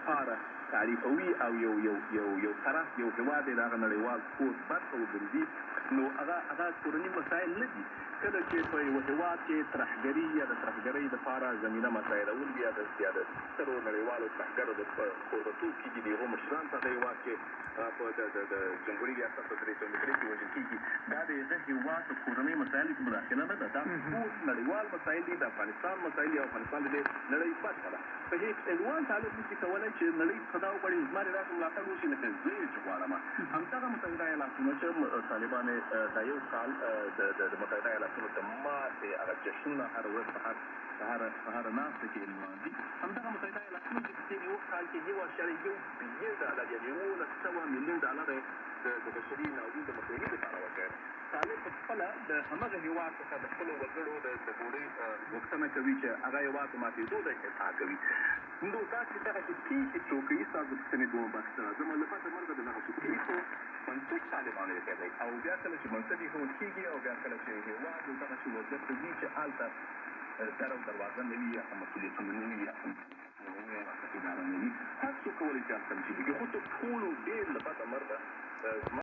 لپاره تعریفوي او یو طرف یو هېواد یې د هغه نړیوال سپورټ برخه وګرځي نو هغه کورني مسایل نه دي. کله چې په یو هېواد کې ترهګري یا د ترهګرۍ دپاره زمینه مسایلول یا د سترو نړیوالو ترهګرو د کوربتوب کېږي د هغو مشران په هغه هېواد کې په د جمهوري ریاست په 300 مترۍ کې وژل کېږي، دا د هغه هېواد په کورنۍ مسایلو کې مداخله نه ده، دا ټول نړیوال مسایل دي، د افغانستان مسایل دي او افغانستان د نړۍ برخه ده. په هیڅ عنوان تعلق نشي کولی چې نړۍ څخه دا وغواړي زما د داسې ملاتړ وشي لکه زه یې چې غواړم. همدغه متحده ایالاتونه چې طالبان دا یو کال د متحده ایالاتونو د ماتې هغه جشنونه هره ورځ په هره ناسته کې لمانځي، همدغه متحده ایالاتونو چې په تېر یو کال کې $1.1 بلین یعنې 1900 میلیون ډالر د بشري ناورین د مخنیوي لپاره ورکړی. طالب په خپله د همغه هېواد څخه د خپلو وګړو د ډوډۍ غوښتنه کوي چې هغه هېواد په ماتېدو د ادعا کوي. نو داسې دغه چې کېږي څوکۍ ستاسو د پوښتنې دومره بحث زما له پته مرګه د دغه څوکۍ بنسټ طالبانو یې کوي او بیا کله چې بنسټ ایښودل کېږي او بیا کله چې هېواد دغسې وضعیت ته ځي چې هلته در او دروازه نه وي یا هم مسؤلیتونه نه وي یا هم اداره نه وي، هر څوک کولی شي هلته تمثیل وکړي. خو تر ټولو ډېر له بده مرغه